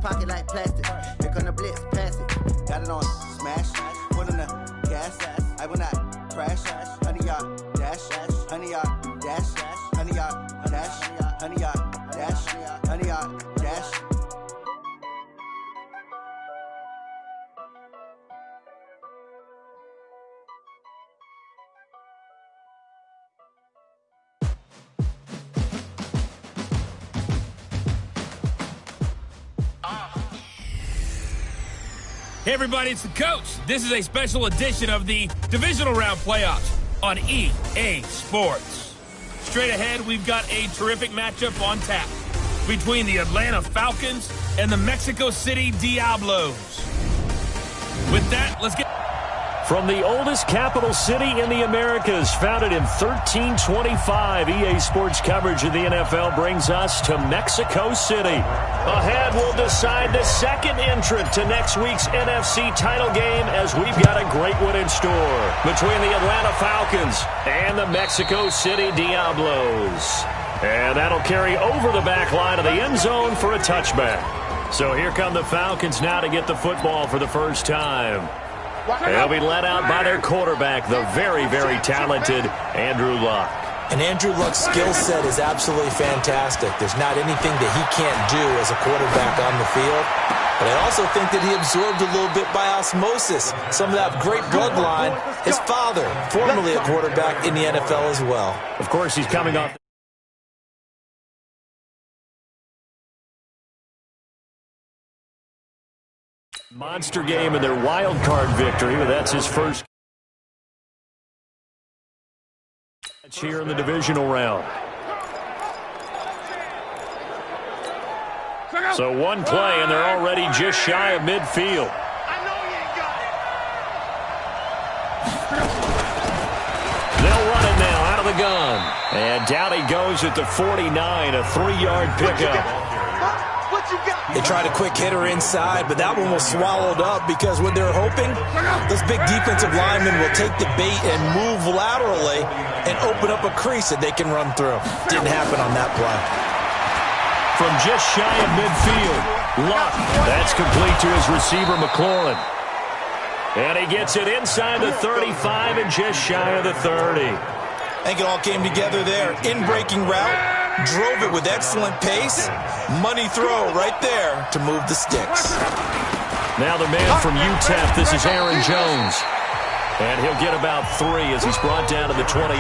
Pocket like plastic. Here come the blitz, pass it. Got it on smash. Put on the gas. I will not crash. 100-yard dash. 100-yard dash. 100-yard dash. 100-yard dash. 100-yard dash. Hey everybody, it's the coach. This is a special edition of the Divisional Round Playoffs on EA Sports. Straight ahead, we've got a terrific matchup on tap between the Atlanta Falcons and the Mexico City Diablos. With that, let's get... From the oldest capital city in the Americas, founded in 1325, EA Sports coverage of the NFL brings us to Mexico City. Ahead, we'll decide the second entrant to next week's NFC title game as we've got a great one in store between the Atlanta Falcons and the Mexico City Diablos. And that'll carry over the back line of the end zone for a touchback. So here come the Falcons now to get the football for the first time. They'll be led out by their quarterback, the very, very talented Andrew Luck. And Andrew Luck's skill set is absolutely fantastic. There's not anything that he can't do as a quarterback on the field. But I also think that he absorbed a little bit by osmosis some of that great bloodline. His father, formerly a quarterback in the NFL as well. Of course, he's coming off. Monster game in their wild card victory, but that's his first match here in the divisional round. So one play, and they're already just shy of midfield. They'll run it now out of the gun. And down he goes at the 49, a 3-yard pickup. They tried a quick hitter inside, but that one was swallowed up because what they're hoping, those big defensive linemen will take the bait and move laterally and open up a crease that they can run through. Didn't happen on that play. From just shy of midfield, Luck. That's complete to his receiver, McLaurin. And he gets it inside the 35 and just shy of the 30. I think it all came together there. In-breaking route. Drove it with excellent pace. Money throw right there to move the sticks. Now the man from UTEP, this is Aaron Jones. And he'll get about 3 as he's brought down to the 28.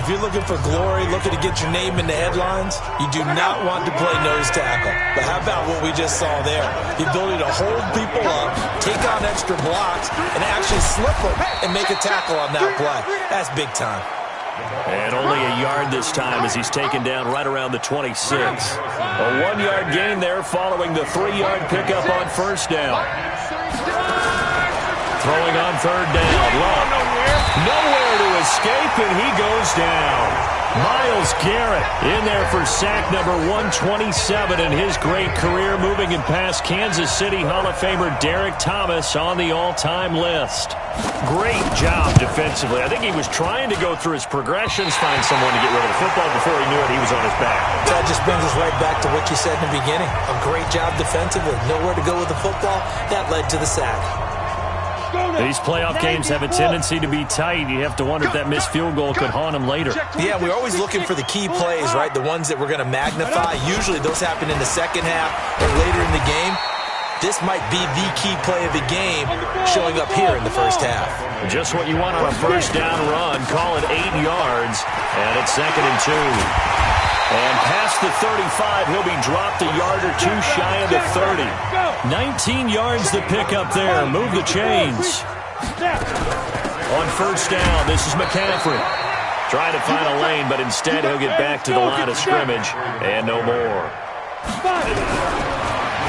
If you're looking for glory, looking to get your name in the headlines, you do not want to play nose tackle. But how about what we just saw there? The ability to hold people up, take on extra blocks, and actually slip them and make a tackle on that play. That's big time. And only a yard this time as he's taken down right around the 26. A 1-yard gain there following the 3-yard pickup on first down. Throwing on third down. Luck. Nowhere to escape, and he goes down. Myles Garrett in there for sack number 127 in his great career, moving him past Kansas City Hall of Famer Derek Thomas on the all-time list. Great job defensively. I think he was trying to go through his progressions, find someone to get rid of the football before he knew it. He was on his back. That just brings us right back to what you said in the beginning. A great job defensively. Nowhere to go with the football. That led to the sack. These playoff games have a tendency to be tight. You have to wonder if that missed field goal could haunt him later. Yeah, we're always looking for the key plays, right? The ones that we're going to magnify. Usually those happen in the second half or later in the game. This might be the key play of the game showing up here in the first half. Just what you want on a first down run. Call it 8 yards, and it's 2nd and 2. And past the 35, he'll be dropped a yard or 2 shy of the 30. 19 yards to pick up there. Move the chains. On first down, this is McCaffrey. Trying to find a lane, but instead he'll get back to the line of scrimmage and no more.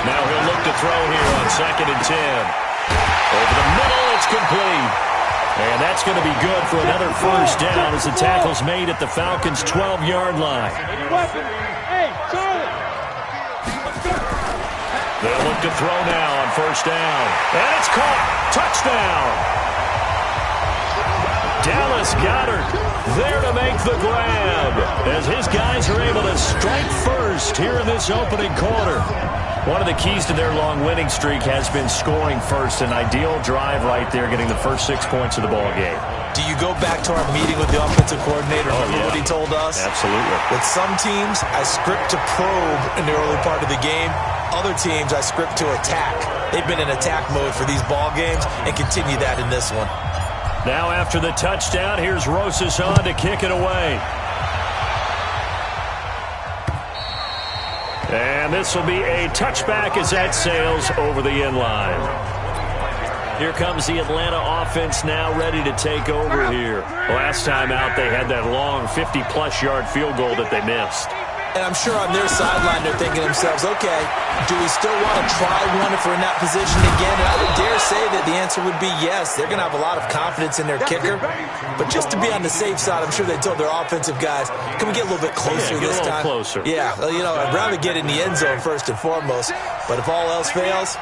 Now he'll look to throw here on 2nd and 10. Over the middle, it's complete. And that's going to be good for another first down as the tackle's made at the Falcons' 12-yard line. They'll look to throw now on first down. And it's caught. Touchdown. Dallas Goedert there to make the grab as his guys are able to strike first here in this opening quarter. One of the keys to their long winning streak has been scoring first. An ideal drive right there, getting the first 6 points of the ball game. Do you go back to our meeting with the offensive coordinator? Remember what he told us? Absolutely. With some teams, I script to probe in the early part of the game. Other teams, I script to attack. They've been in attack mode for these ball games and continue that in this one. Now after the touchdown, here's Rosas on to kick it away. And this will be a touchback as that sails over the end line. Here comes the Atlanta offense now ready to take over here. Last time out, they had that long 50-plus yard field goal that they missed. And I'm sure on their sideline they're thinking to themselves, okay, do we still want to try one if we're in that position again? And I would dare say that the answer would be yes. They're going to have a lot of confidence in their kicker. But just to be on the safe side, I'm sure they told their offensive guys, can we get a little bit closer this time? Closer. Yeah, well, I'd rather get in the end zone first and foremost. But if all else fails,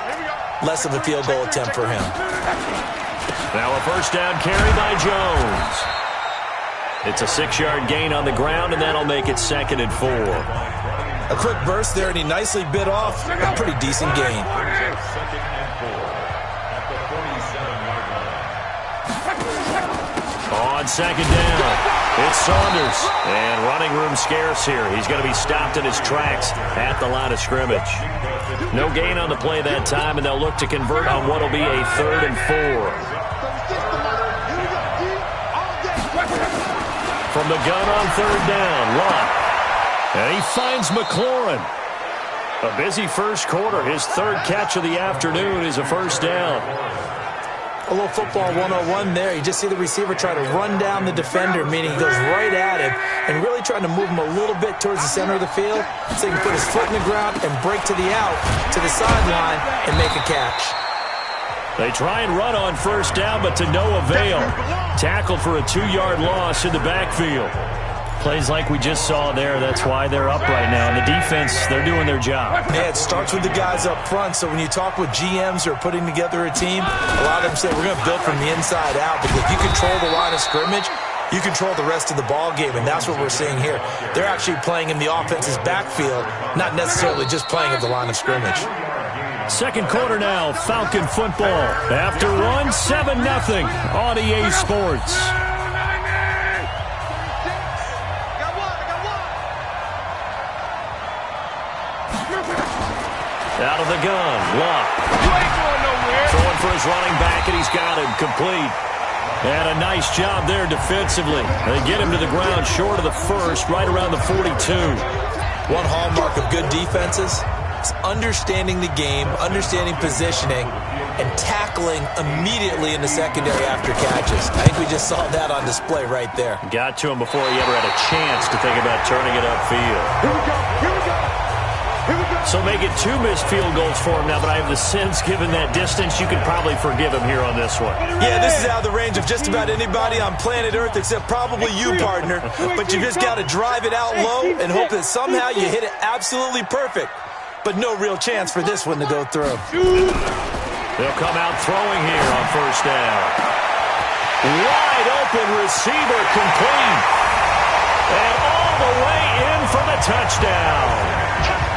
less of a field goal attempt for him. Now a first down carry by Jones. It's a 6-yard gain on the ground, and that'll make it 2nd and 4. A quick burst there, and he nicely bit off a pretty decent gain. On 2nd down, it's Saunders. And running room scarce here. He's going to be stopped in his tracks at the line of scrimmage. No gain on the play that time, and they'll look to convert on what will be a 3rd and 4. From the gun on 3rd down, Lott. And he finds McLaurin. A busy first quarter. His 3rd catch of the afternoon is a first down. A little football 101 there. You just see the receiver try to run down the defender, meaning he goes right at him and really trying to move him a little bit towards the center of the field so he can put his foot in the ground and break to the out, to the sideline, and make a catch. They try and run on first down, but to no avail. Tackled for a 2-yard loss in the backfield. Plays like we just saw there. That's why they're up right now. And the defense, they're doing their job. Yeah, it starts with the guys up front. So when you talk with GMs who are putting together a team, a lot of them say we're going to build from the inside out. Because if you control the line of scrimmage, you control the rest of the ball game. And that's what we're seeing here. They're actually playing in the offense's backfield, not necessarily just playing at the line of scrimmage. Second quarter now, Falcon football. After one, 7-0 on EA Sports. Out of the gun, Lott. Throwing for his running back, and he's got him complete. And a nice job there defensively. They get him to the ground short of the first, right around the 42. One hallmark of good defenses is understanding the game, understanding positioning, and tackling immediately in the secondary after catches. I think we just saw that on display right there. Got to him before he ever had a chance to think about turning it upfield. Here we go. Here we go. Here we go. So make it 2 missed field goals for him now, but I have the sense, given that distance, you could probably forgive him here on this one. Yeah, this is out of the range of just about anybody on planet Earth except probably you, partner. But you just got to drive it out low and hope that somehow you hit it absolutely perfect. But no real chance for this one to go through. They'll come out throwing here on first down. Wide open receiver complete. And all the way in for the touchdown.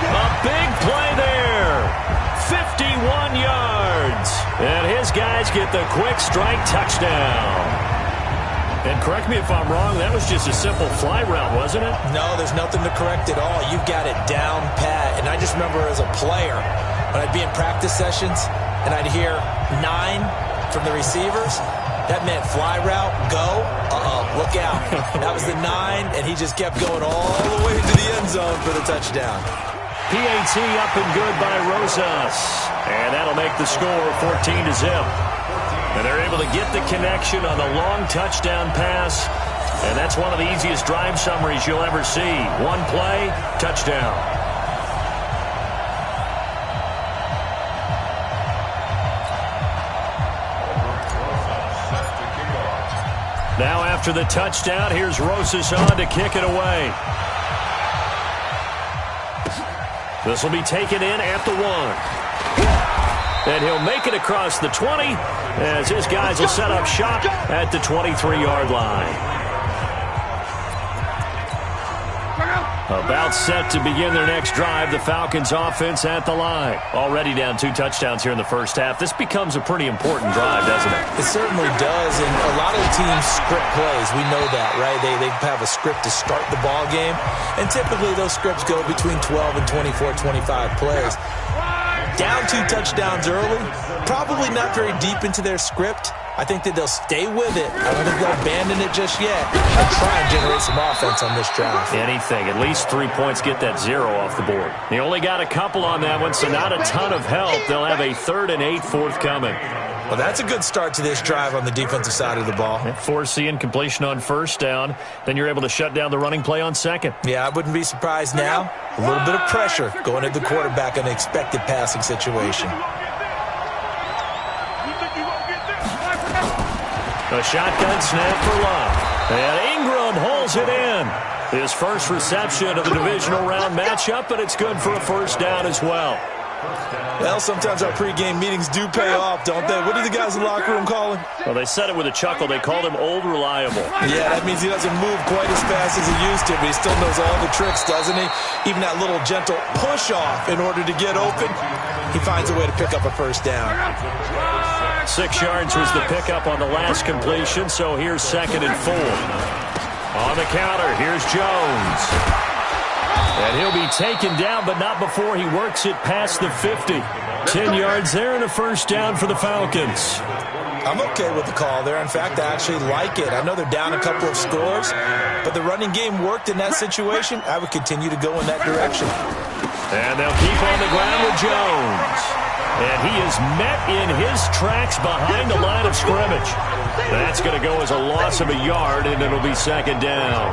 A big play there. 51 yards. And his guys get the quick strike touchdown. And correct me if I'm wrong, that was just a simple fly route, wasn't it? No, there's nothing to correct at all. You've got it down pat. And I just remember as a player, when I'd be in practice sessions and I'd hear 9 from the receivers, that meant fly route, go, look out. That was the 9, and he just kept going all the way to the end zone for the touchdown. PAT up and good by Rosas. And that'll make the score 14-0. And they're able to get the connection on the long touchdown pass. And that's one of the easiest drive summaries you'll ever see. One play, touchdown. Now after the touchdown, here's Rosas on to kick it away. This will be taken in at the 1. And he'll make it across the 20 as his guys will set up shop at the 23-yard line. About set to begin their next drive, the Falcons offense at the line. Already down 2 touchdowns here in the first half. This becomes a pretty important drive, doesn't it? It certainly does, and a lot of teams script plays. We know that, right? They have a script to start the ball game, and typically those scripts go between 12 and 24, 25 plays. Down 2 touchdowns early, probably not very deep into their script. I think that they'll stay with it. I don't think they'll abandon it just yet and try and generate some offense on this drive. Anything. At least 3 points, get that 0 off the board. They only got a couple on that one, so not a ton of help. They'll have a 3rd and 8 forthcoming. Well, that's a good start to this drive on the defensive side of the ball. Force the incompletion on first down. Then you're able to shut down the running play on second. Yeah, I wouldn't be surprised now. A little bit of pressure going at the quarterback in an expected passing situation. A shotgun snap for Love. And Ingram holds it in. His first reception of the divisional round matchup, but it's good for a first down as well. Well, sometimes our pregame meetings do pay off, don't they? What do the guys in the locker room call him? Well, they said it with a chuckle. They called him Old Reliable. Yeah, that means he doesn't move quite as fast as he used to, but he still knows all the tricks, doesn't he? Even that little gentle push-off in order to get open, he finds a way to pick up a first down. 6 yards was the pickup on the last completion, so here's 2nd and 4. On the counter, here's Jones. And he'll be taken down, but not before he works it past the 50. 10 yards there and a first down for the Falcons. I'm okay with the call there. In fact, I actually like it. I know they're down a couple of scores, but the running game worked in that situation. I would continue to go in that direction. And they'll keep on the ground with Jones. And he is met in his tracks behind the line of scrimmage. That's going to go as a loss of a yard, and it'll be 2nd down.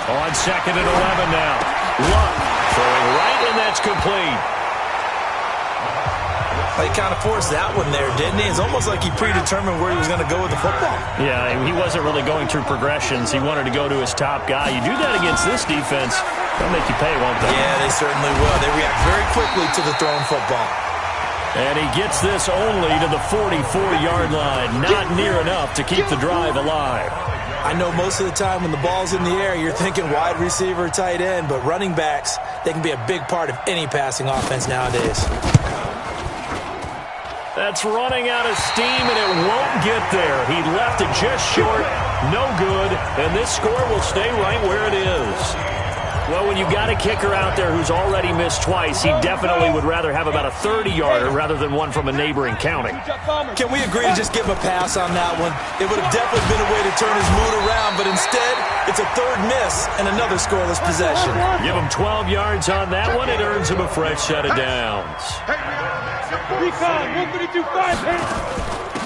On 2nd and 11 now. Luck throwing right, and that's complete. He kind of forced that one there, didn't he? It's almost like he predetermined where he was going to go with the football. Yeah, he wasn't really going through progressions. He wanted to go to his top guy. You do that against this defense, they'll make you pay, won't they? Yeah, they certainly will. They react very quickly to the thrown football. And he gets this only to the 44-yard line. Not near enough to keep the drive alive. I know most of the time when the ball's in the air, you're thinking wide receiver, tight end, but running backs, they can be a big part of any passing offense nowadays. That's running out of steam, and it won't get there. He left it just short, no good, and this score will stay right where it is. Well, when you've got a kicker out there who's already missed twice, he definitely would rather have about a 30-yarder rather than one from a neighboring county. Can we agree to just give him a pass on that one? It would have definitely been a way to turn his mood around, but instead, it's a 3rd miss and another scoreless possession. Give him 12 yards on that one. It earns him a fresh set of downs.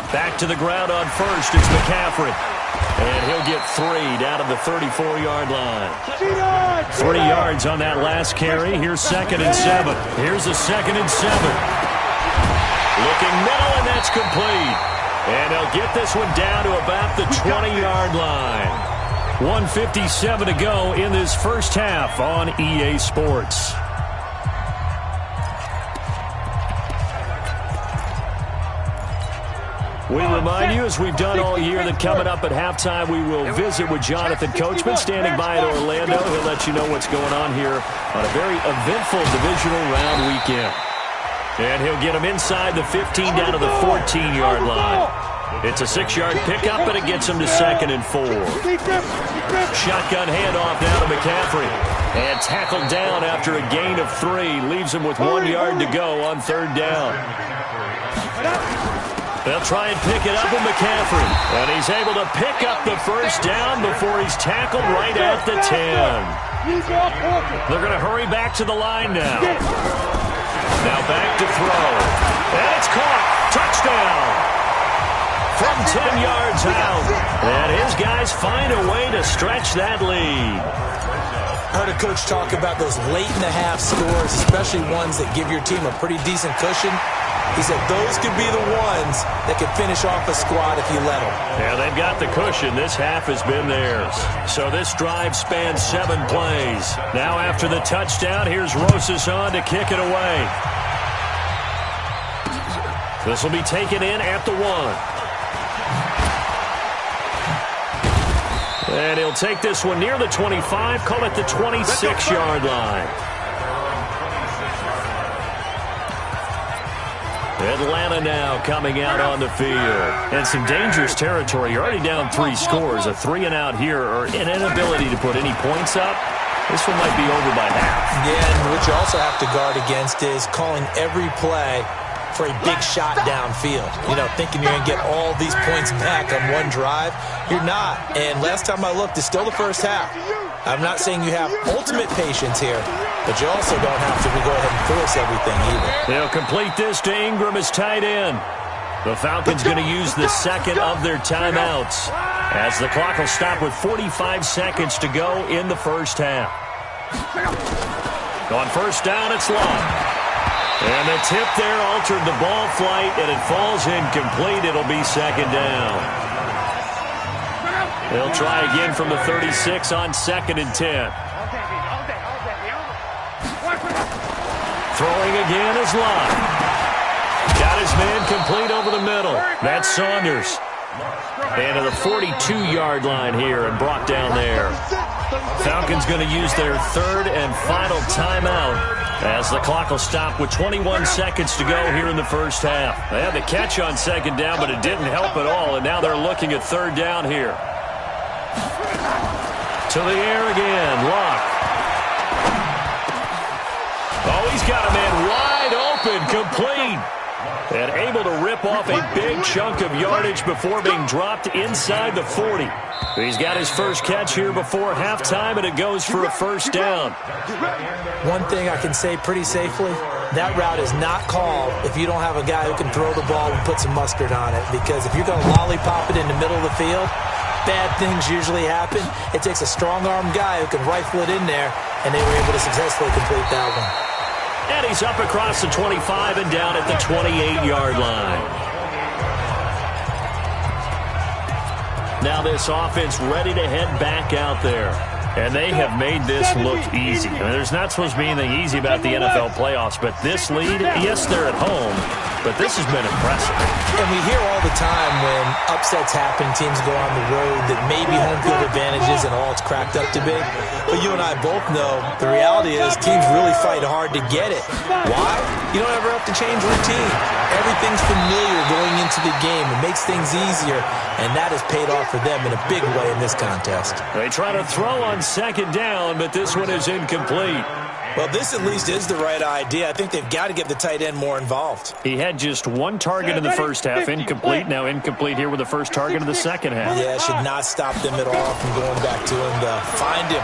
Back to the ground on first. It's McCaffrey. And he'll get 3 down to the 34-yard line. 3 yards on that last carry. Here's 2nd and 7. Here's a 2nd and 7. Looking middle, and that's complete. And they'll get this one down to about the 20-yard line. 1:57 to go in this first half on EA Sports. We remind you, as we've done all year, that coming up at halftime, we will visit with Jonathan Coachman, standing by at Orlando. He'll let you know what's going on here on a very eventful divisional round weekend. And he'll get him inside the 15 down to the 14-yard line. It's a 6-yard pickup, and it gets him to 2nd and 4. Shotgun handoff now to McCaffrey. And tackled down after a gain of 3. Leaves him with 1 yard to go on 3rd down. They'll try and pick it up with McCaffrey. And he's able to pick up the first down before he's tackled right at the 10. They're going to hurry back to the line now. Now back to throw. And it's caught. Touchdown. From 10 yards out. And his guys find a way to stretch that lead. I heard a coach talk about those late-in-the-half scores, especially ones that give your team a pretty decent cushion. He said those could be the ones that could finish off a squad if you let them. Yeah, they've got the cushion. This half has been theirs. So this drive spans 7 plays. Now after the touchdown, here's Rosas on to kick it away. This will be taken in at the 1. And he'll take this one near the 25, call it the 26-yard line. Atlanta now coming out on the field. And some dangerous territory. You're already down 3 scores. A 3-and-out here, or an inability to put any points up. This one might be over by half. Yeah, and what you also have to guard against is calling every play for a big shot downfield. You know, thinking you're going to get all these points back on one drive. You're not. And last time I looked, it's still the first half. I'm not saying you have ultimate patience here, but you also don't have to go ahead and force everything either. They'll complete this to Ingram as tight end. The Falcons going to use the second of their timeouts as the clock will stop with 45 seconds to go in the first half. On first down, it's long. And the tip there altered the ball flight, and it falls incomplete. It'll be second down. They'll try again from the 36 on 2nd and 10. Throwing again is Lott. Got his man complete over the middle. That's Saunders. And to the 42-yard line here and brought down there. Falcons going to use their third and final timeout as the clock will stop with 21 seconds to go here in the first half. They had the catch on second down, but it didn't help at all, and now they're looking at third down here. To the air again, Locke. Oh, he's got a man wide open, complete. And able to rip off a big chunk of yardage before being dropped inside the 40. He's got his first catch here before halftime, and it goes for a first down. One thing I can say pretty safely, that route is not called if you don't have a guy who can throw the ball and put some mustard on it. Because if you're going to lollipop it in the middle of the field, bad things usually happen. It takes a strong-armed guy who can rifle it in there, and they were able to successfully complete that one. And he's up across the 25 and down at the 28-yard line. Now this offense ready to head back out there. And they have made this look easy. I mean, there's not supposed to be anything easy about the NFL playoffs, but this lead, yes, they're at home, but this has been impressive. And we hear all the time when upsets happen, teams go on the road, that maybe home field advantages and all it's cracked up to be. But you and I both know the reality is teams really fight hard to get it. Why? You don't ever have to change routine. Everything's familiar going into the game. It makes things easier, and that has paid off for them in a big way in this contest. They try to throw on second down, but this one is incomplete. Well, this at least is the right idea. I think they've got to get the tight end more involved. He had just one target in the first half, incomplete. Now incomplete here with the first target of the second half. Yeah, it should not stop them at all from going back to him. Find him.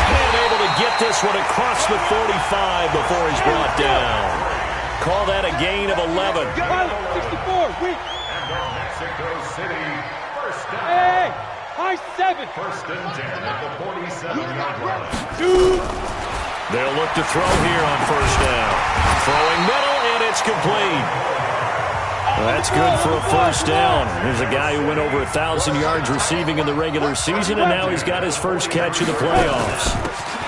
And able to get this one across the 45 before he's brought down. Call that a gain of 11. 64, weak. Mexico City, first down. Hey, high 7. First and 10 at the 47-yard line. They'll look to throw here on first down. Throwing middle, and it's complete. That's good for a first down. Here's a guy who went over 1,000 yards receiving in the regular season, and now he's got his first catch in the playoffs.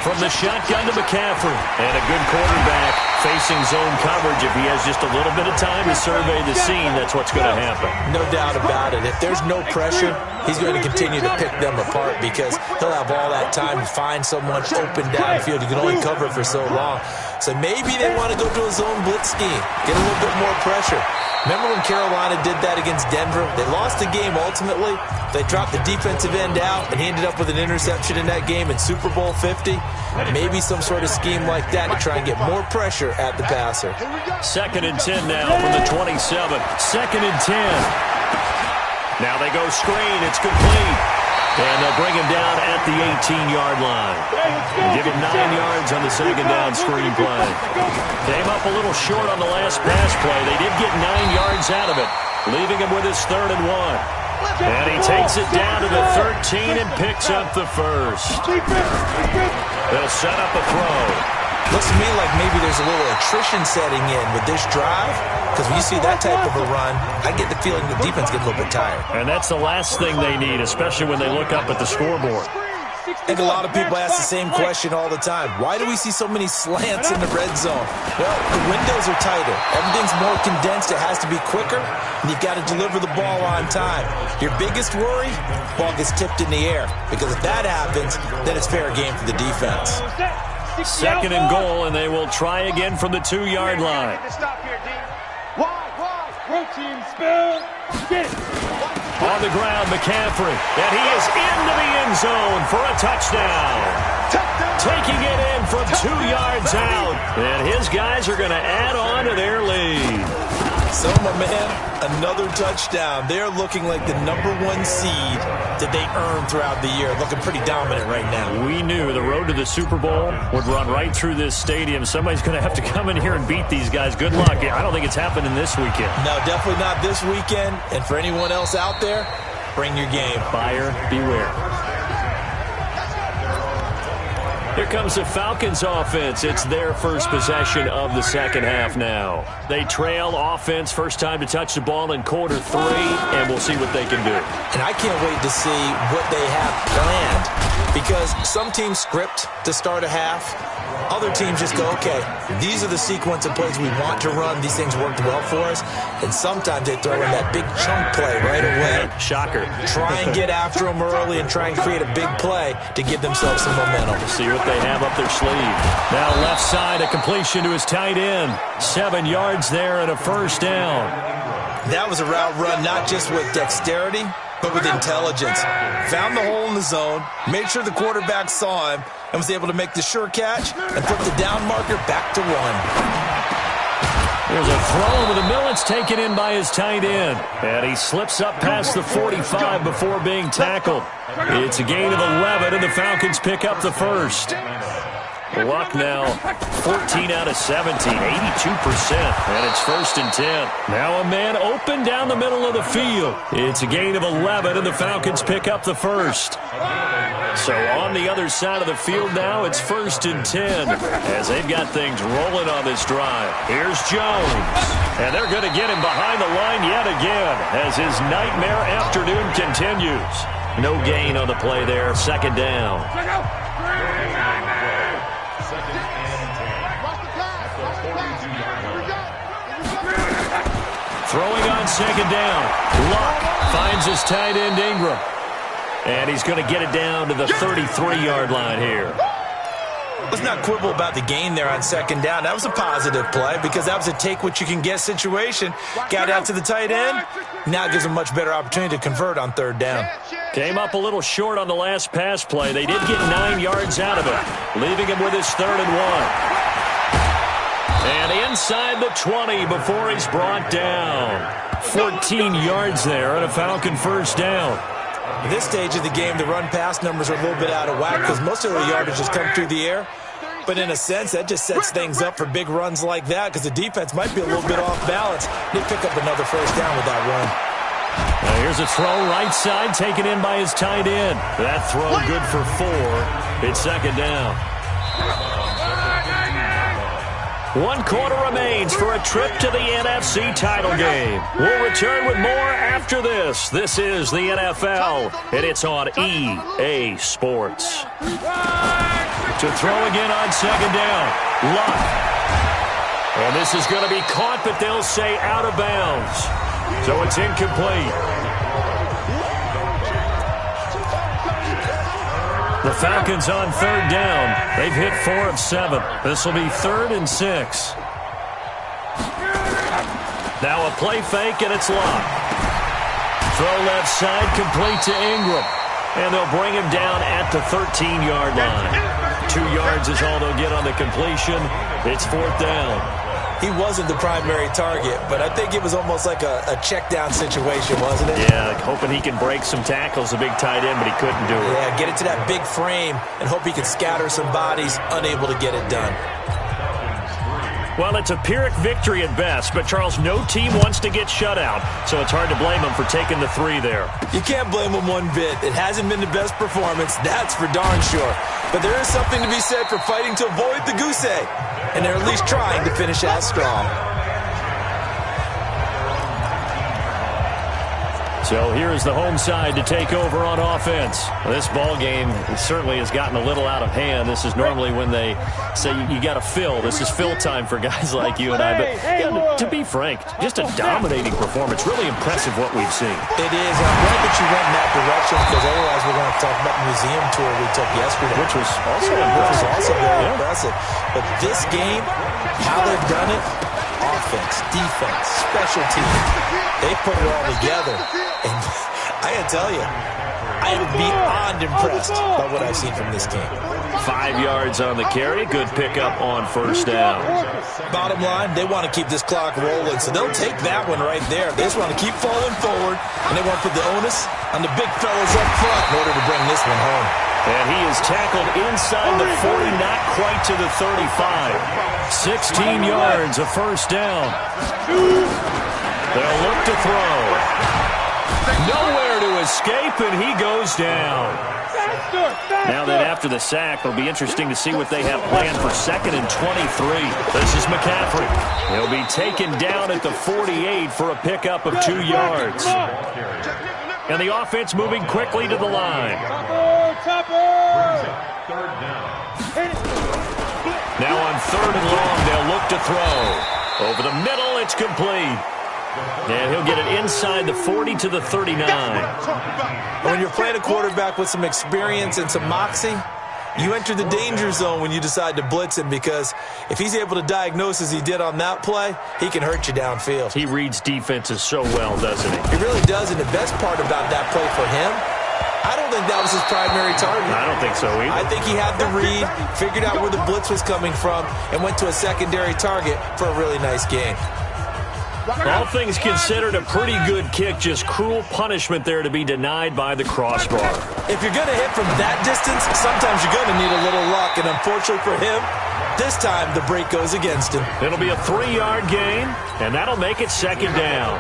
From the shotgun to McCaffrey, and a good quarterback facing zone coverage. If he has just a little bit of time to survey the scene, that's what's going to happen. No doubt about it. If there's no pressure, he's going to continue to pick them apart because he'll have all that time to find someone open downfield. You can only cover for so long. So maybe they want to go to a zone blitz scheme, get a little bit more pressure. Remember when Carolina did that against Denver? They lost the game ultimately. They dropped the defensive end out, and he ended up with an interception in that game in Super Bowl 50. Maybe some sort of scheme like that to try and get more pressure at the passer. 2nd and 10 now from the 27. 2nd and 10. Now they go screen. It's complete. And they'll bring him down at the 18-yard line. Give him 9 yards on the second down screen play. Came up a little short on the last pass play. They did get 9 yards out of it, leaving him with his 3rd and 1. And he takes it down to the 13 and picks up the first. They'll set up a throw. Looks to me like maybe there's a little attrition setting in with this drive, because when you see that type of a run, I get the feeling the defense gets a little bit tired. And that's the last thing they need, especially when they look up at the scoreboard. I think a lot of people ask the same question all the time. Why do we see so many slants in the red zone? Well, the windows are tighter. Everything's more condensed. It has to be quicker, and you've got to deliver the ball on time. Your biggest worry, ball gets tipped in the air, because if that happens, then it's fair game for the defense. 2nd and goal, and they will try again from the 2-yard line. Protein spill. Get. On the ground, McCaffrey, and he is into the end zone for a touchdown. Taking it in from 2 yards out, and his guys are going to add on to their lead. So, my man, another touchdown. They're looking like the #1 seed that they earned throughout the year. Looking pretty dominant right now. We knew the road to the Super Bowl would run right through this stadium. Somebody's going to have to come in here and beat these guys. Good luck. I don't think it's happening this weekend. No, definitely not this weekend. And for anyone else out there, bring your game. Buyer beware. Here comes the Falcons offense. It's their first possession of the second half now. They trail offense, first time to touch the ball in quarter 3, and we'll see what they can do. And I can't wait to see what they have planned, because some teams script to start a half. Other teams just go, okay, these are the sequence of plays we want to run. These things worked well for us. And sometimes they throw in that big chunk play right away. Shocker. Try and get after them early and try and create a big play to give themselves some momentum. See what they have up their sleeve. Now left side, a completion to his tight end. 7 yards there and a first down. That was a route run not just with dexterity, but with intelligence. Found the hole in the zone, made sure the quarterback saw him, and was able to make the sure catch and put the down marker back to 1. There's a throw over the middle. It's taken in by his tight end. And he slips up past the 45 before being tackled. It's a gain of 11, and the Falcons pick up the first. Luck now 14 out of 17, 82%, and it's 1st and 10. Now a man open down the middle of the field. It's a gain of 11, and the Falcons pick up the first. So on the other side of the field now, it's 1st and 10 as they've got things rolling on this drive. Here's Jones, and they're going to get him behind the line yet again as his nightmare afternoon continues. No gain on the play there, 2nd down. Throwing on 2nd down. Luck finds his tight end Ingram. And he's going to get it down to the 33-yard line here. Let's not quibble about the gain there on 2nd down. That was a positive play because that was a take-what-you-can-get situation. Got out to the tight end. Now gives him a much better opportunity to convert on 3rd down. Came up a little short on the last pass play. They did get 9 yards out of it, leaving him with his 3rd and 1. And inside the 20 before he's brought down. 14 yards there and a Falcon first down. At this stage of the game, the run-pass numbers are a little bit out of whack because most of the yardage has come through the air. But in a sense, that just sets things up for big runs like that because the defense might be a little bit off balance. They pick up another first down with that run. Now here's a throw right side taken in by his tight end. That throw good for 4. It's 2nd down. 1 quarter remains for a trip to the NFC title game. We'll return with more after this. This is the NFL, and it's on EA Sports. To throw again on 2nd down. Luck. And this is going to be caught, but they'll say out of bounds. So it's incomplete. The Falcons on 3rd down. They've hit 4 of 7. This will be 3rd and 6. Now a play fake, and it's Luck. Throw left side, complete to Ingram. And they'll bring him down at the 13-yard line. 2 yards is all they'll get on the completion. It's 4th down. He wasn't the primary target, but I think it was almost like a check-down situation, wasn't it? Yeah, hoping he can break some tackles, a big tight end, but he couldn't do it. Yeah, get it to that big frame and hope he can scatter some bodies, unable to get it done. Well, it's a Pyrrhic victory at best, but, Charles, no team wants to get shut out, so it's hard to blame them for taking the 3 there. You can't blame them one bit. It hasn't been the best performance, that's for darn sure. But there is something to be said for fighting to avoid the goose egg, and they're at least trying to finish out strong. So here is the home side to take over on offense. Well, this ball game certainly has gotten a little out of hand. This is normally when they say you got to fill. This is fill time for guys like you and I. But yeah, to be frank, just a dominating performance. Really impressive what we've seen. It is. I'm glad that you went in that direction, because otherwise we're going to talk about the museum tour we took yesterday. Which was also impressive. Very impressive. But this game, how they've done it, offense, defense, special teams, they put it all together. And I got to tell you, I am beyond impressed by what I've seen from this team. 5 yards on the carry. Good pickup on first down. Bottom line, they want to keep this clock rolling, so they'll take that one right there. They just want to keep falling forward, and they want to put the onus on the big fellas up front in order to bring this one home. And he is tackled inside the 40, not quite to the 35. 16 yards, a first down. They'll look to throw. Nowhere to escape, and he goes down. Now that after the sack, it'll be interesting to see what they have planned for 2nd and 23. This is McCaffrey. He'll be taken down at the 48 for a pickup of 2 yards. And the offense moving quickly to the line. Now on 3rd and long, they'll look to throw. Over the middle, it's complete. And he'll get it inside the 40 to the 39. When you're playing a quarterback with some experience and some moxie, you enter the danger zone when you decide to blitz him, because if he's able to diagnose as he did on that play, he can hurt you downfield. He reads defenses so well, doesn't he? He really does, and the best part about that play for him, I don't think that was his primary target. I don't think so either. I think he had the read, figured out where the blitz was coming from, and went to a secondary target for a really nice gain. All things considered, a pretty good kick. Just cruel punishment there to be denied by the crossbar. If you're going to hit from that distance, sometimes you're going to need a little luck. And unfortunately for him, this time the break goes against him. It'll be a 3-yard gain, and that'll make it 2nd down.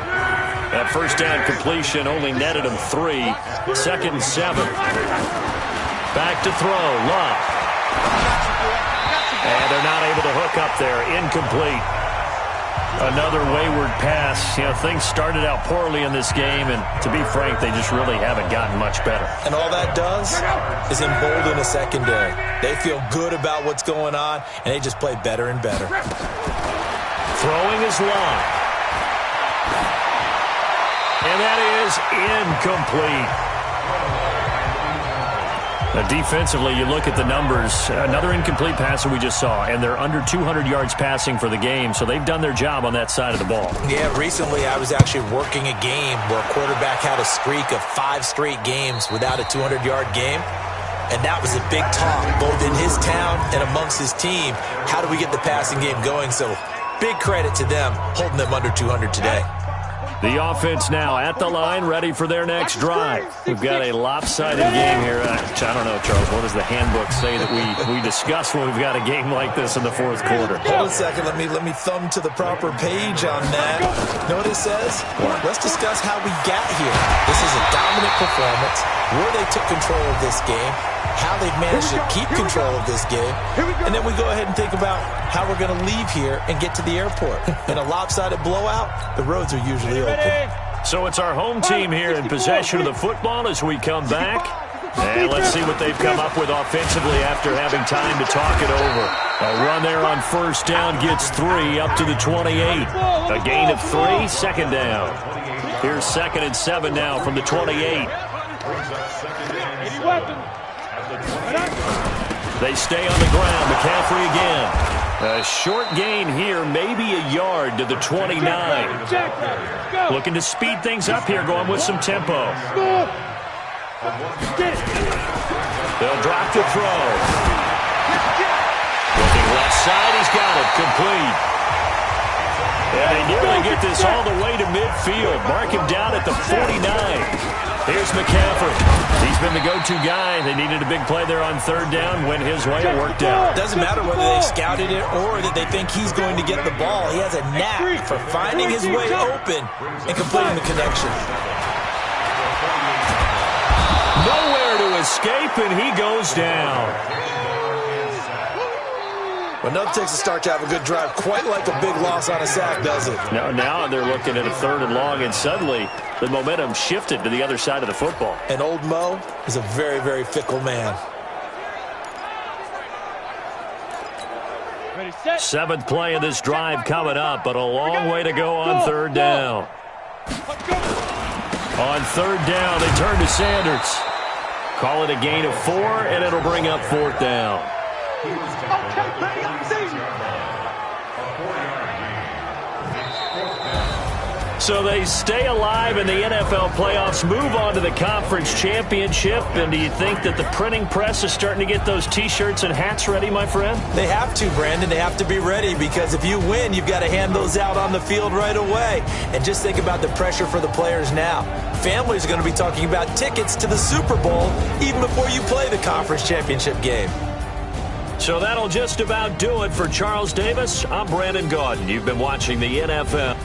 That first down completion only netted him 3. 2nd and 7. Back to throw. Love. And they're not able to hook up there. Incomplete. Another wayward pass. You know, things started out poorly in this game, and to be frank, they just really haven't gotten much better. And all that does is embolden a secondary. They feel good about what's going on, and they just play better and better. Throwing is Love. And that is incomplete. Defensively, you look at the numbers. Another incomplete passer we just saw, and they're under 200 yards passing for the game, so they've done their job on that side of the ball. Yeah, recently I was actually working a game where a quarterback had a streak of 5 straight games without a 200-yard game, and that was a big talk, both in his town and amongst his team. How do we get the passing game going? So big credit to them, holding them under 200 today. The offense now at the line, ready for their next drive. We've got a lopsided game here. I don't know, Charles, what does the handbook say that we discuss when we've got a game like this in the 4th quarter? Hold a second. Let me thumb to the proper page on that. Know what it says? Let's discuss how we got here. This is a dominant performance, where they took control of this game, how they've managed to keep control of this game, and then we go ahead and think about how we're going to leave here and get to the airport. In a lopsided blowout, the roads are usually open. So it's our home team here in possession of the football as we come back. And let's see what they've come up with offensively after having time to talk it over. A run there on first down gets 3 up to the 28. A gain of 3, 2nd down. Here's 2nd and 7 now from the 28. They stay on the ground. McCaffrey again. A short gain here, maybe a yard to the 29. Looking to speed things up here, going with some tempo. They'll drop to throw. Looking left side, he's got it, complete. And they nearly get this all the way to midfield. Mark him down at the 49. Here's McCaffrey. He's been the go-to guy. They needed a big play there on 3rd down. Went his way. It worked out. Doesn't matter whether they scouted it or that they think he's going to get the ball. He has a knack for finding his way open and completing the connection. Nowhere to escape, and he goes down. Well, nothing takes a start to have a good drive, quite like a big loss on a sack, does it? Now they're looking at a 3rd and long, and suddenly the momentum shifted to the other side of the football. And old Mo is a very, very fickle man. 7th play of this drive coming up, but a long way to go on 3rd down. On 3rd down, they turn to Sanders. Call it a gain of 4, and it'll bring up 4th down. So they stay alive in the NFL playoffs, move on to the conference championship. And do you think that the printing press is starting to get those T-shirts and hats ready, my friend? They have to, Brandon. They have to be ready, because if you win, you've got to hand those out on the field right away. And just think about the pressure for the players now. Families are going to be talking about tickets to the Super Bowl even before you play the conference championship game. So that'll just about do it for Charles Davis. I'm Brandon Gaudin. You've been watching the NFL.